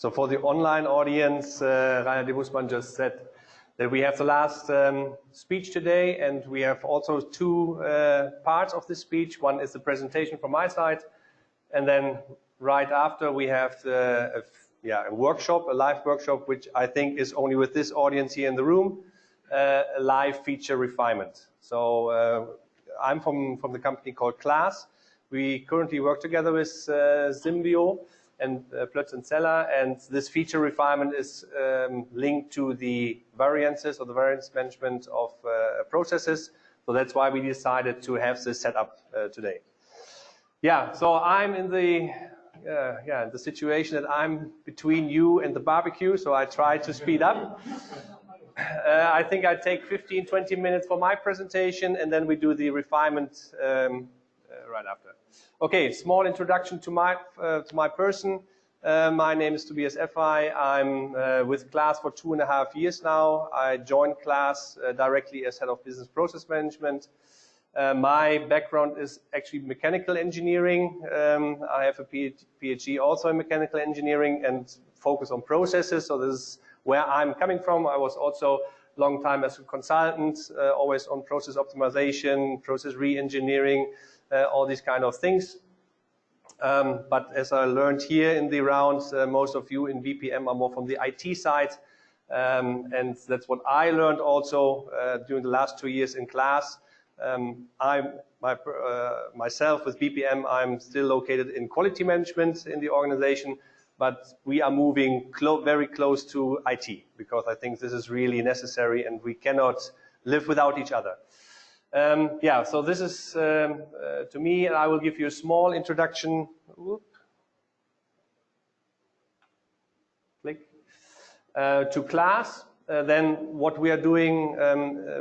So for the online audience, Rainer de Busmann just said that we have the last speech today, and we have also two parts of the speech. One is the presentation from my side, and then right after we have a workshop, a live workshop, which I think is only with this audience here in the room, a live feature refinement. So I'm from the company called Class. We currently work together with Symbio and Plötz and Zeller, and this feature refinement is linked to the variances or the variance management of processes. So that's why we decided to have this set up today. Yeah, so I'm in the situation that I'm between you and the barbecue, so I try to speed up. I think I take 15-20 minutes for my presentation, and then we do the refinement right after. Okay, small introduction to my person. My name is Tobias Effey. I'm with Class for 2.5 years now. I joined Class directly as head of business process management. My background is actually mechanical engineering. I have a PhD also in mechanical engineering and focus on processes. So this is where I'm coming from. I was also a long time as a consultant, always on process optimization, process re-engineering, all these kind of things. But as I learned here in the rounds, most of you in BPM are more from the IT side. And that's what I learned also during the last 2 years in Class. Myself with BPM, I'm still located in quality management in the organization, but we are moving very close to IT because I think this is really necessary and we cannot live without each other. Yeah, so this is to me, and I will give you a small introduction. Click to Class. Then what we are doing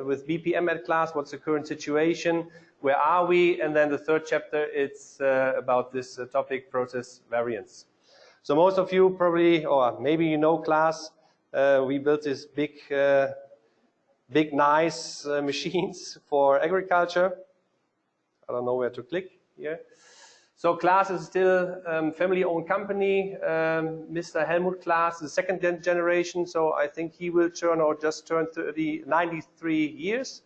with BPM at Class, what's the current situation, where are we, and then the third chapter, it's about this topic, process variance. So most of you probably, or maybe you know Class, we built this big nice machines for agriculture. I don't know where to click here. So Class is still family-owned company. Mr. Helmut Claas, the second generation, so I think he will turn or just turned 93 years.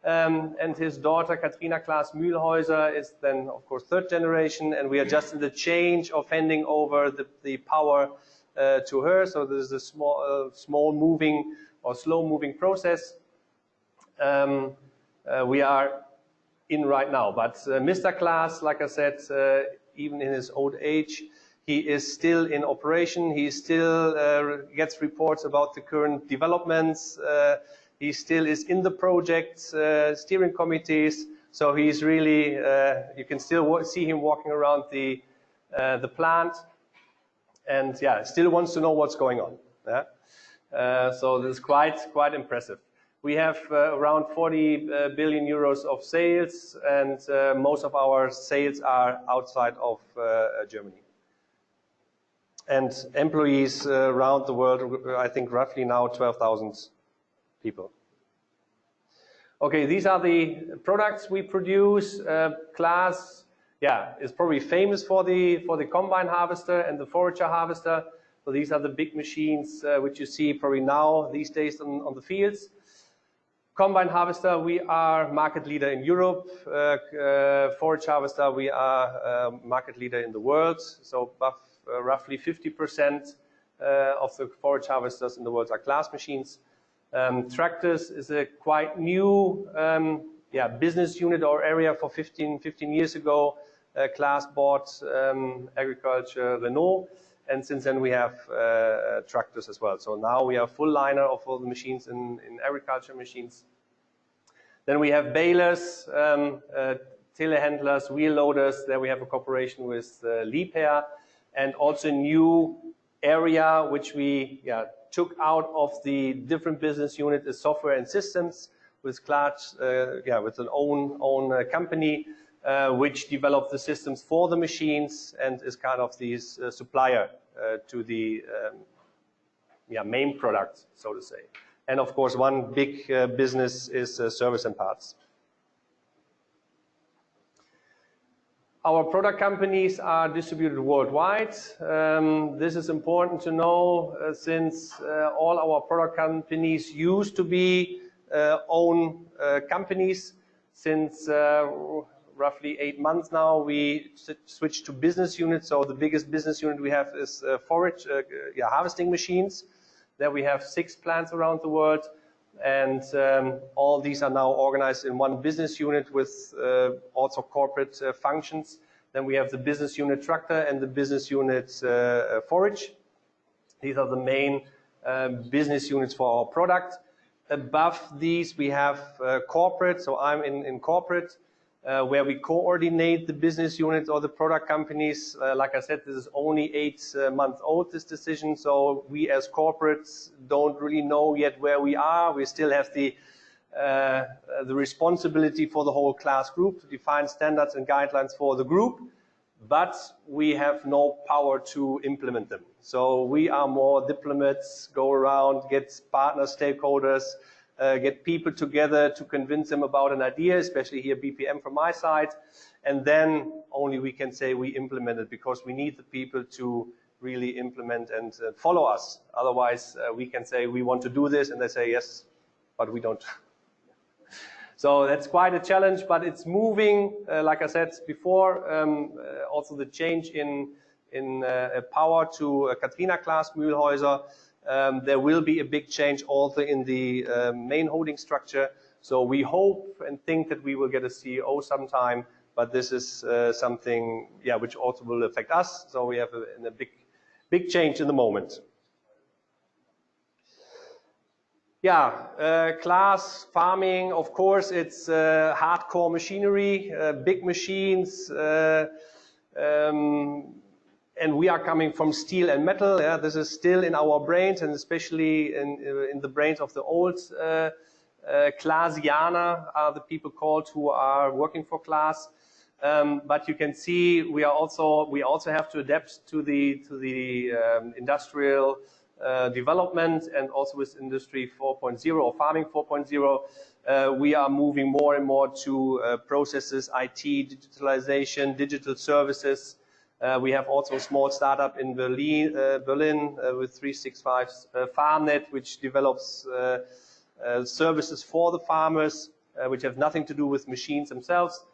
And his daughter Katrina Claas Mühlhäuser is then, of course, third generation, and we are just in the change of handing over the power to her. So this is a small moving or slow moving process we are in right now. But Mr. Claas, like I said, even in his old age, he is still in operation. He still gets reports about the current developments. He still is in the project steering committees. So he's really, you can still see him walking around the plant, and yeah, still wants to know what's going on. Yeah? So this is quite impressive. We have around 40 billion euros of sales, and most of our sales are outside of Germany. And employees around the world, I think roughly now 12,000 people. Okay, these are the products we produce. Claas, yeah, is probably famous for the combine harvester and the forager harvester. So these are the big machines which you see probably now these days on the fields. Combine harvester, we are market leader in Europe. Forage harvester, we are market leader in the world. So roughly 50% of the forage harvesters in the world are Claas machines. Tractors is a quite new business unit or area. For 15 years ago. Claas bought agriculture Renault, and since then we have tractors as well. So now we are full liner of all the machines in agriculture machines. Then we have balers, telehandlers, wheel loaders. There we have a cooperation with Liebherr, and also a new area which we took out of the different business unit is software and systems with Claas, with an own company which developed the systems for the machines and is kind of the supplier to the main product, so to say. And of course, one big business is service and parts. Our product companies are distributed worldwide. This is important to know since all our product companies used to be own companies. Since roughly 8 months now, we switched to business units. So the biggest business unit we have is forage, harvesting machines. There we have 6 plants around the world. And all these are now organized in one business unit with also corporate functions. Then we have the business unit tractor and the business unit forage. These are the main business units for our product. Above these we have corporate, so I'm in corporate, where we coordinate the business units or the product companies. Like I said, this is only 8 months old, this decision, so we as corporates don't really know yet where we are. We still have the responsibility for the whole class group to define standards and guidelines for the group, but we have no power to implement them. So we are more diplomats, go around, get partner stakeholders, get people together to convince them about an idea, especially here BPM from my side, and then only we can say we implement it, because we need the people to really implement and follow us. Otherwise, we can say we want to do this, and they say yes, but we don't. So that's quite a challenge, but it's moving. Like I said before, also the change in power to Katrina class Mühlhäuser. There will be a big change also in the main holding structure. So we hope and think that we will get a CEO sometime, but this is something, which also will affect us. So we have a big change in the moment. Class farming, of course, it's hardcore machinery, big machines. And we are coming from steel and metal. This is still in our brains, and especially in the brains of the old Clasianer are the people called who are working for Class. But you can see we also have to adapt to the industrial development, and also with Industry 4.0 or Farming 4.0. We are moving more and more to processes, IT, digitalization, digital services. We have also a small startup in Berlin with 365 FarmNet, which develops services for the farmers, which have nothing to do with machines themselves.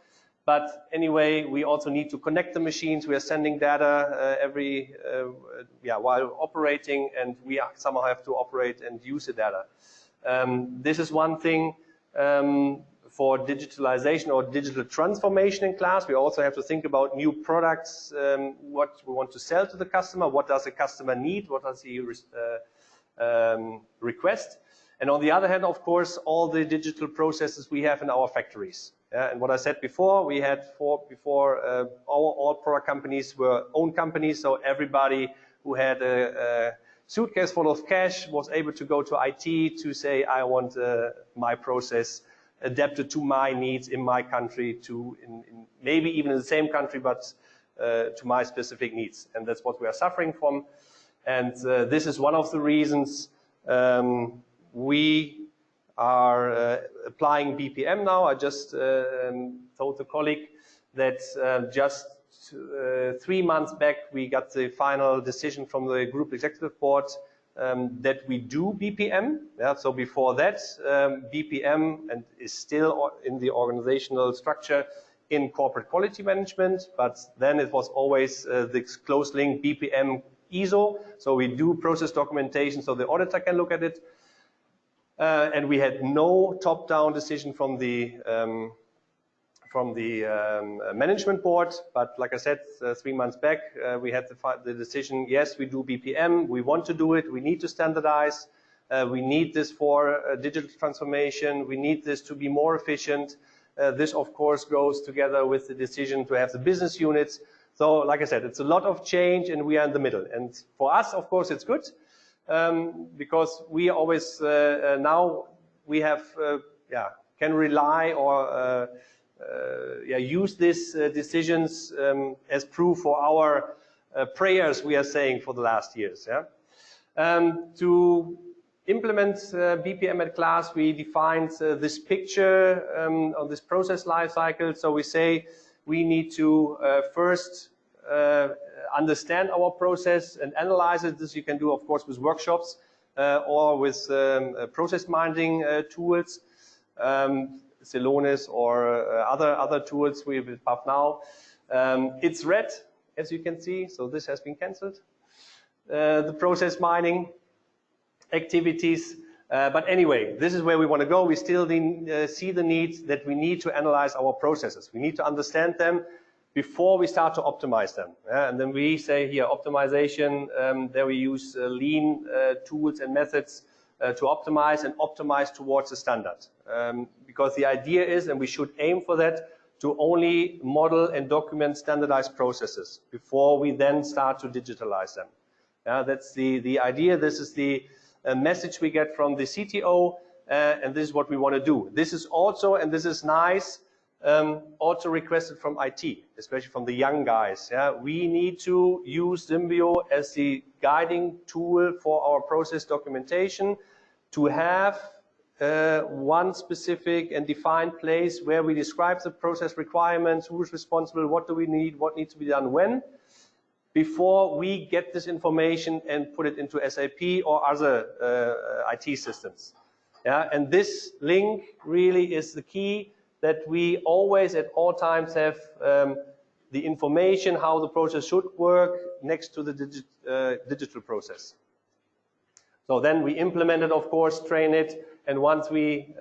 But anyway, we also need to connect the machines. We are sending data while operating, and we somehow have to operate and use the data. This is one thing. For digitalization or digital transformation in Class, we also have to think about new products, what we want to sell to the customer, what does the customer need, what does he request. And on the other hand, of course, all the digital processes we have in our factories. And what I said before, we had all product companies were own companies, so everybody who had a suitcase full of cash was able to go to IT to say, I want my process adapted to my needs in my country, maybe even in the same country, but to my specific needs. And that's what we are suffering from. And this is one of the reasons we are applying BPM now. I just told the colleague that just 3 months back we got the final decision from the Group Executive Board that we do BPM. So before that, BPM and is still in the organizational structure in corporate quality management, but then it was always this close link BPM ISO. So we do process documentation so the auditor can look at it. And we had no top-down decision from the management board, but like I said, 3 months back, we had the decision, yes, we do BPM, we want to do it, we need to standardize, we need this for digital transformation, we need this to be more efficient. This, of course, goes together with the decision to have the business units. So, like I said, it's a lot of change, and we are in the middle. And for us, of course, it's good, because we always, now we have, can rely or use these decisions as proof for our prayers we are saying for the last years. To implement BPM at Class, we defined this picture on this process life cycle. So we say we need to first understand our process and analyze it. This you can do, of course, with workshops or with process minding tools, Celonis or other tools we have now. It's red, as you can see, so this has been cancelled. The process mining activities. But anyway, this is where we want to go. We still see the need that we need to analyze our processes. We need to understand them before we start to optimize them. And then we say here optimization, there we use lean tools and methods to optimize and optimize towards a standard. Because the idea is, and we should aim for that, to only model and document standardized processes before we then start to digitalize them. That's the idea. This is the message we get from the CTO, and this is what we want to do. This is also, and this is nice, also requested from IT, especially from the young guys. We need to use Symbio as the guiding tool for our process documentation, to have one specific and defined place where we describe the process requirements, who is responsible, what do we need, what needs to be done when, before we get this information and put it into SAP or other IT systems. And this link really is the key, that we always at all times have the information how the process should work next to the digital process. So then we implement it, of course, train it, and once we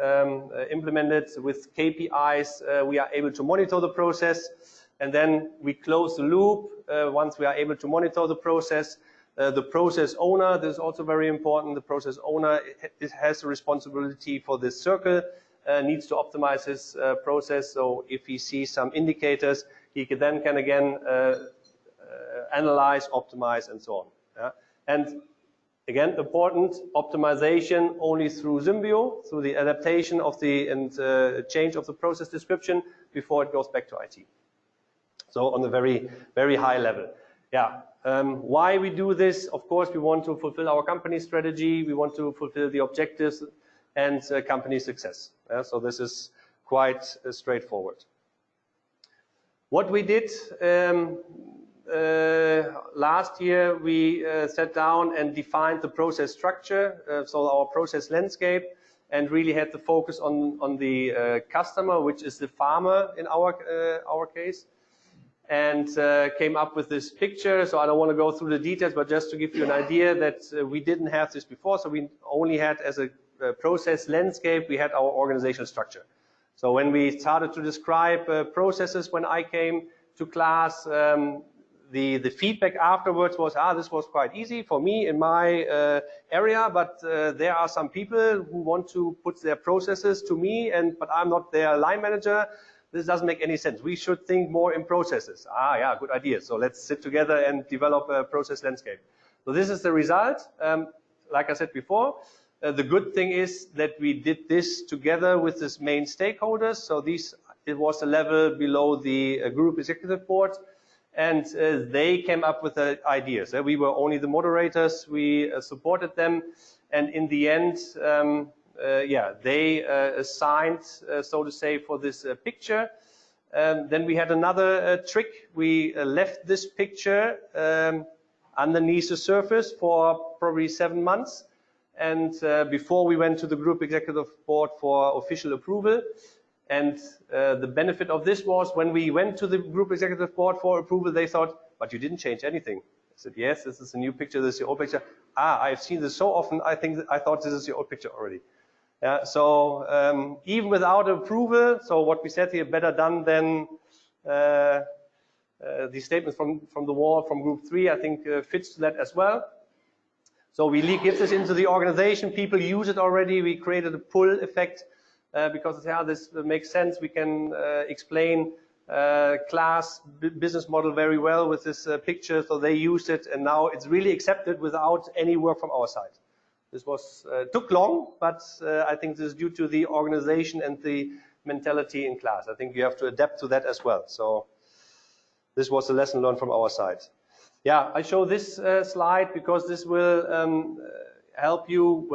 implement it with KPIs, we are able to monitor the process, and then we close the loop once we are able to monitor the process. The process owner, this is also very important, the process owner has a responsibility for this circle, needs to optimize his process, so if he sees some indicators, he can again analyze, optimize, and so on. And again, important, optimization only through Symbio, through the adaptation of the change of the process description before it goes back to IT. So on a very, very high level. Why we do this? Of course, we want to fulfill our company strategy. We want to fulfill the objectives and company success. So this is quite straightforward. What we did last year, we sat down and defined the process structure, so our process landscape, and really had the focus on the customer, which is the farmer in our case, and came up with this picture. So I don't want to go through the details, but just to give you an idea that we didn't have this before, so we only had as a process landscape, we had our organizational structure. So when we started to describe processes, when I came to class, the feedback afterwards was, this was quite easy for me in my area, but there are some people who want to put their processes to me, but I'm not their line manager. This doesn't make any sense. We should think more in processes. Yeah, good idea. So let's sit together and develop a process landscape. So this is the result. Like I said before, the good thing is that we did this together with this main stakeholders. So it was a level below the group executive board, and they came up with the ideas. We were only the moderators. We supported them, and in the end, they assigned, so to say, for this picture. Then we had another trick. We left this picture underneath the surface for probably 7 months, and before we went to the group executive board for official approval. And the benefit of this was, when we went to the group executive board for approval, they thought, but you didn't change anything. I said, yes, this is a new picture, this is your old picture. I've seen this so often, I thought this is your old picture already. So even without approval, so what we said here, better done than the statement from the wall from group 3, I think fits to that as well. So we give this into the organization, people use it already, we created a pull effect because this makes sense, we can explain class business model very well with this picture, so they used it, and now it's really accepted without any work from our side. This was took long, but I think this is due to the organization and the mentality in class. I think you have to adapt to that as well. So this was a lesson learned from our side. I show this slide because this will help you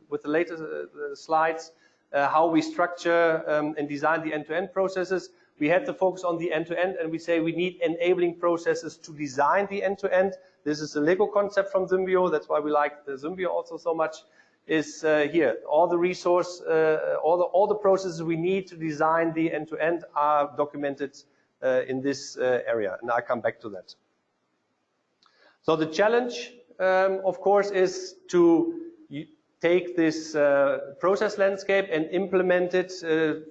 with the later slides, how we structure and design the end-to-end processes. we had to focus on the end-to-end, and we say we need enabling processes to design the end-to-end. This is the Lego concept from Symbio. That's why we like the Symbio also so much. Is here all the resource, all the processes we need to design the end-to-end are documented in this area, and I come back to that. So the challenge, of course, is to take this process landscape and implement it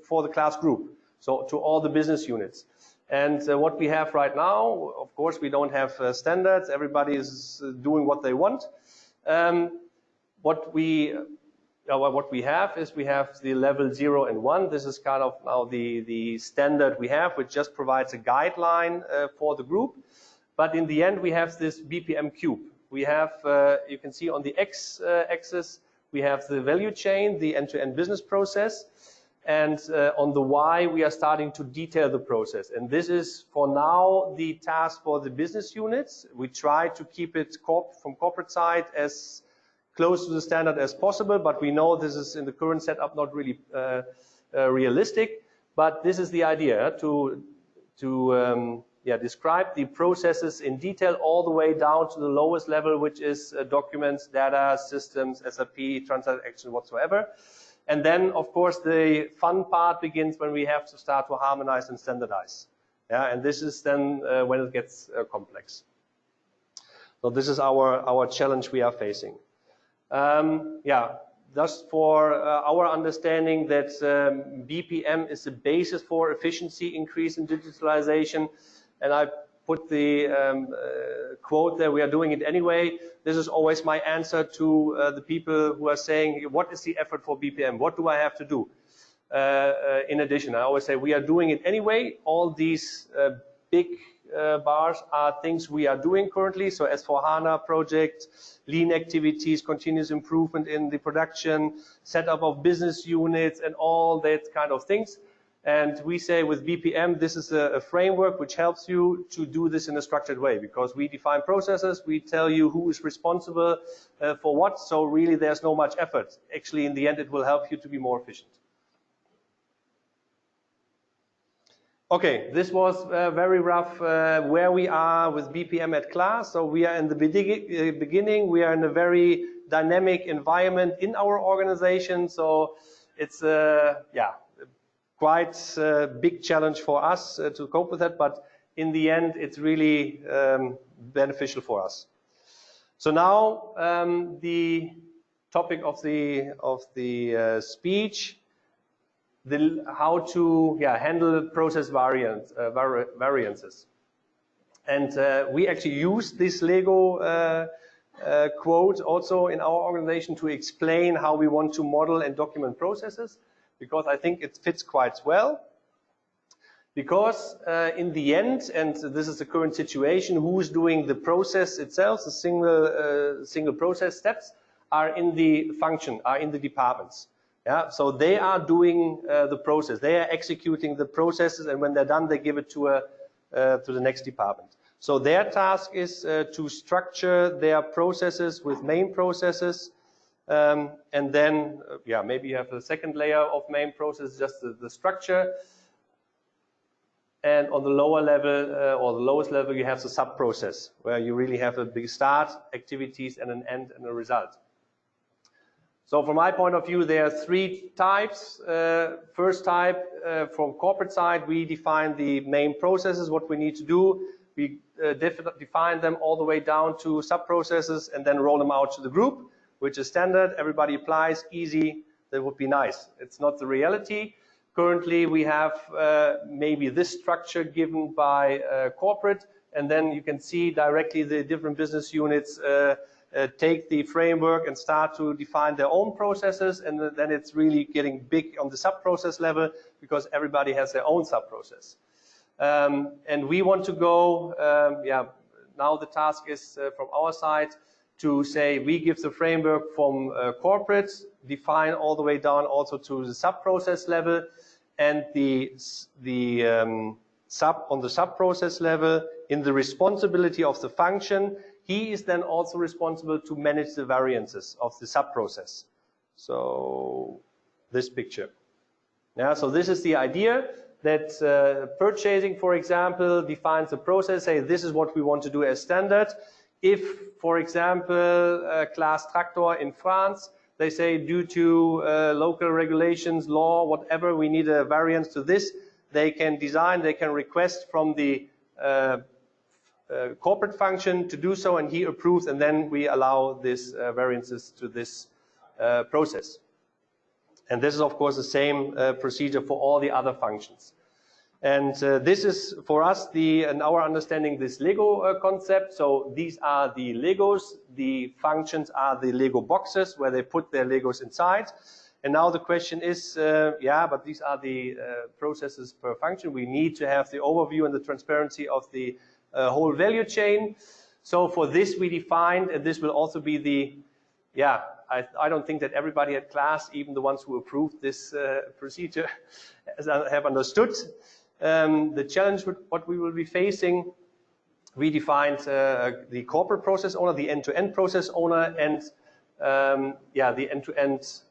for the class group, so to all the business units. And what we have right now, of course, we don't have standards. Everybody is doing what they want. What we have is we have the level 0 and 1. This is kind of now the standard we have, which just provides a guideline for the group. But in the end, we have this BPM cube. We have, you can see on the x-axis, we have the value chain, the end-to-end business process. And on the Y, we are starting to detail the process. And this is, for now, the task for the business units. We try to keep it from corporate side as close to the standard as possible, but we know this is in the current setup not really realistic. But this is the idea, to describe the processes in detail all the way down to the lowest level, which is documents, data, systems, SAP, transaction, whatsoever. And then, of course, the fun part begins when we have to start to harmonize and standardize. Yeah, and this is then when it gets complex. So this is our challenge we are facing. Just for our understanding that BPM is the basis for efficiency increase in digitalization, and I put the quote there, we are doing it anyway. This is always my answer to the people who are saying, what is the effort for BPM? What do I have to do? In addition, I always say we are doing it anyway. All these big bars are things we are doing currently. So S4HANA project, lean activities, continuous improvement in the production, setup of business units, and all that kind of things. And we say with BPM, this is a framework which helps you to do this in a structured way, because we define processes, we tell you who is responsible for what, so really there's no much effort. Actually, in the end, it will help you to be more efficient. Okay, this was very rough where we are with BPM at class. So we are in the beginning, we are in a very dynamic environment in our organization, so it's quite a big challenge for us to cope with that, but in the end, it's really beneficial for us. So now the topic of the speech, how to handle process variances. And we actually use this Lego quote also in our organization to explain how we want to model and document processes, because I think it fits quite well. Because in the end, and this is the current situation, who's doing the process itself, the single process steps are in the function, are in the departments. Yeah, so they are doing the process, they are executing the processes, and when they're done, they give it to the next department. So their task is to structure their processes with main processes. And then, maybe you have a second layer of main process, just the structure. And on the lower level, or the lowest level, you have the sub-process, where you really have a big start, activities, and an end and a result. So from my point of view, there are three types. First type, from corporate side, we define the main processes, what we need to do. We define them all the way down to sub-processes and then roll them out to the group, which is standard, everybody applies, easy, that would be nice. It's not the reality. Currently, we have maybe this structure given by corporate, and then you can see directly the different business units take the framework and start to define their own processes, and then it's really getting big on the sub-process level, because everybody has their own sub-process. And we want to go, now the task is from our side, to say we give the framework from corporate, define all the way down also to the sub-process level, and on the sub-process level, in the responsibility of the function, he is then also responsible to manage the variances of the sub-process. So this picture. Yeah, so this is the idea. that purchasing, for example, defines a process, say this is what we want to do as standard. If, for example, class tractor in France, they say due to local regulations, law, whatever, we need a variance to this, they can design, they can request from the corporate function to do so, and he approves, and then we allow this variances to this process. And this is of course the same procedure for all the other functions. And this is for us, in our understanding, this Lego concept. So these are the Legos, the functions are the Lego boxes where they put their Legos inside. And now the question is, yeah, but these are the processes per function. We need to have the overview and the transparency of the whole value chain. So for this we defined, and this will also be the, yeah, I don't think that everybody at class, even the ones who approved this procedure, have understood the challenge with what we will be facing. We defined the corporate process owner, the end-to-end process owner, and yeah, the end-to-end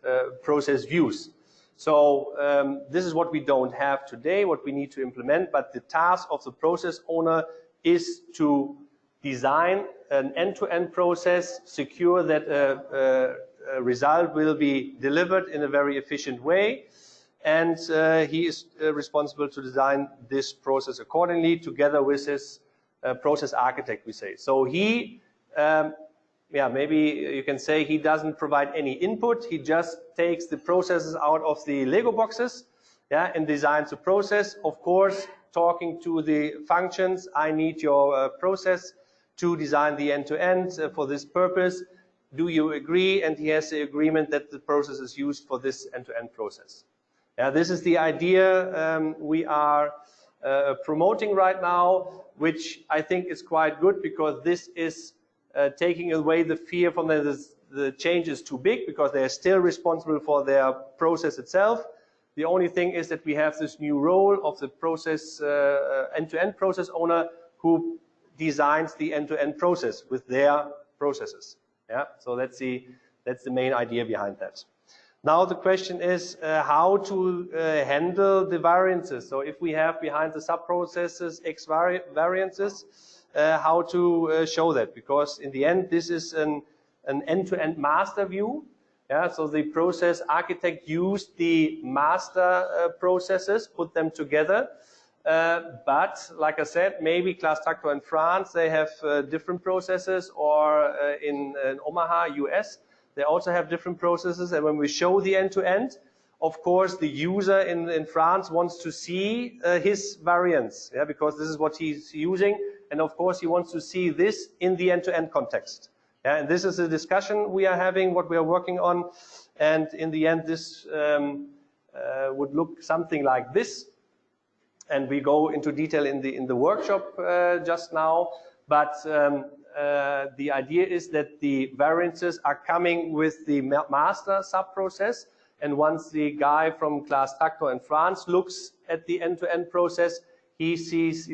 process views. So this is what we don't have today, what we need to implement, but the task of the process owner is to design an end-to-end process, secure that a result will be delivered in a very efficient way, and he is responsible to design this process accordingly together with his process architect, we say. So he, yeah, maybe you can say he doesn't provide any input, he just takes the processes out of the Lego boxes, yeah, and designs the process. Of course, talking to the functions, I need your process to design the end-to-end for this purpose. Do you agree? And he has the agreement that the process is used for this end-to-end process. Yeah, this is the idea we are promoting right now, which I think is quite good, because this is taking away the fear from the change is too big, because they are still responsible for their process itself. The only thing is that we have this new role of the process end-to-end process owner who designs the end-to-end process with their processes. Yeah, so that's the main idea behind that. Now the question is how to handle the variances. So if we have behind the sub-processes X variances, how to show that, because in the end this is an end-to-end master view. Yeah, so the process architect used the master processes, put them together. But like I said, maybe class tractor in France, they have different processes, or in Omaha, US, they also have different processes. And when we show the end-to-end, of course, the user in France wants to see his variance, yeah, because this is what he's using. And of course, he wants to see this in the end-to-end context. Yeah, and this is a discussion we are having, what we are working on. And in the end, this would look something like this. And we go into detail in the workshop just now. But the idea is that the variances are coming with the master sub-process. And once the guy from class tractor in France looks at the end-to-end process, he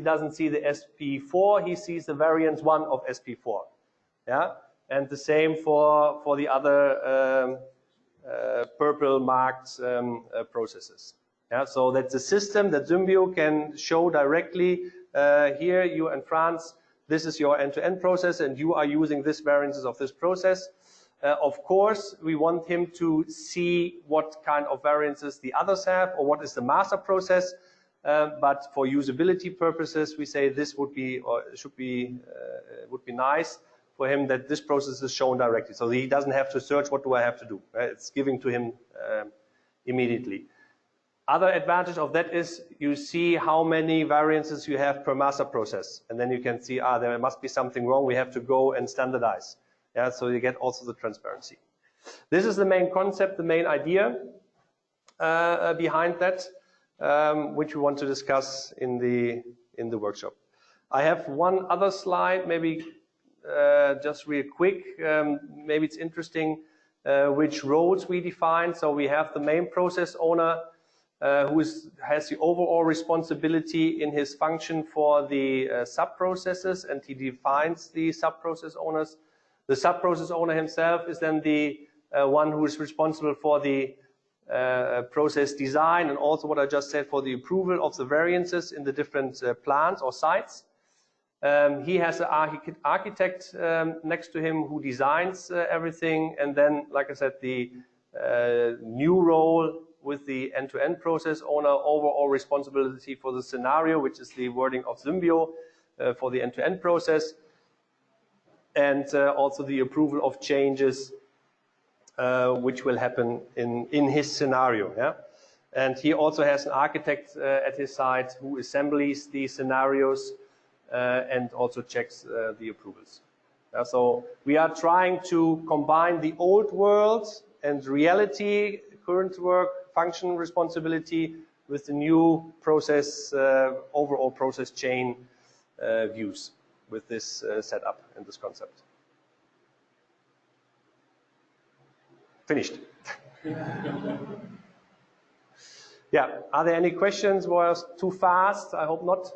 doesn't see the SP4, he sees the variance 1 of SP4. Yeah? And the same for the other purple marked processes. Yeah? So that's a system that Symbio can show directly, here you in France, this is your end-to-end process and you are using this variances of this process. Of course, we want him to see what kind of variances the others have, or what is the master process. But for usability purposes, we say this would be, or should be, would be nice for him that this process is shown directly. So he doesn't have to search, what do I have to do? Right? It's giving to him immediately. Other advantage of that is you see how many variances you have per master process. And then you can see, there must be something wrong. We have to go and standardize. Yeah, so you get also the transparency. This is the main concept, the main idea behind that, which we want to discuss in the workshop. I have one other slide, maybe just real quick. Maybe it's interesting which roles we define. So we have the main process owner who has the overall responsibility in his function for the sub-processes, and he defines the sub-process owners. The sub-process owner himself is then the one who is responsible for the process design, and also what I just said for the approval of the variances in the different plants or sites. He has an architect next to him who designs everything, and then, like I said, the new role with the end-to-end process owner, overall responsibility for the scenario, which is the wording of Symbio for the end-to-end process, and also the approval of changes which will happen in his scenario. Yeah? And he also has an architect at his side who assembles the scenarios and also checks the approvals. So we are trying to combine the old world and reality, current work, function responsibility with the new process, overall process chain views with this setup and this concept. Finished. Yeah, are there any questions? Was too fast? I hope not.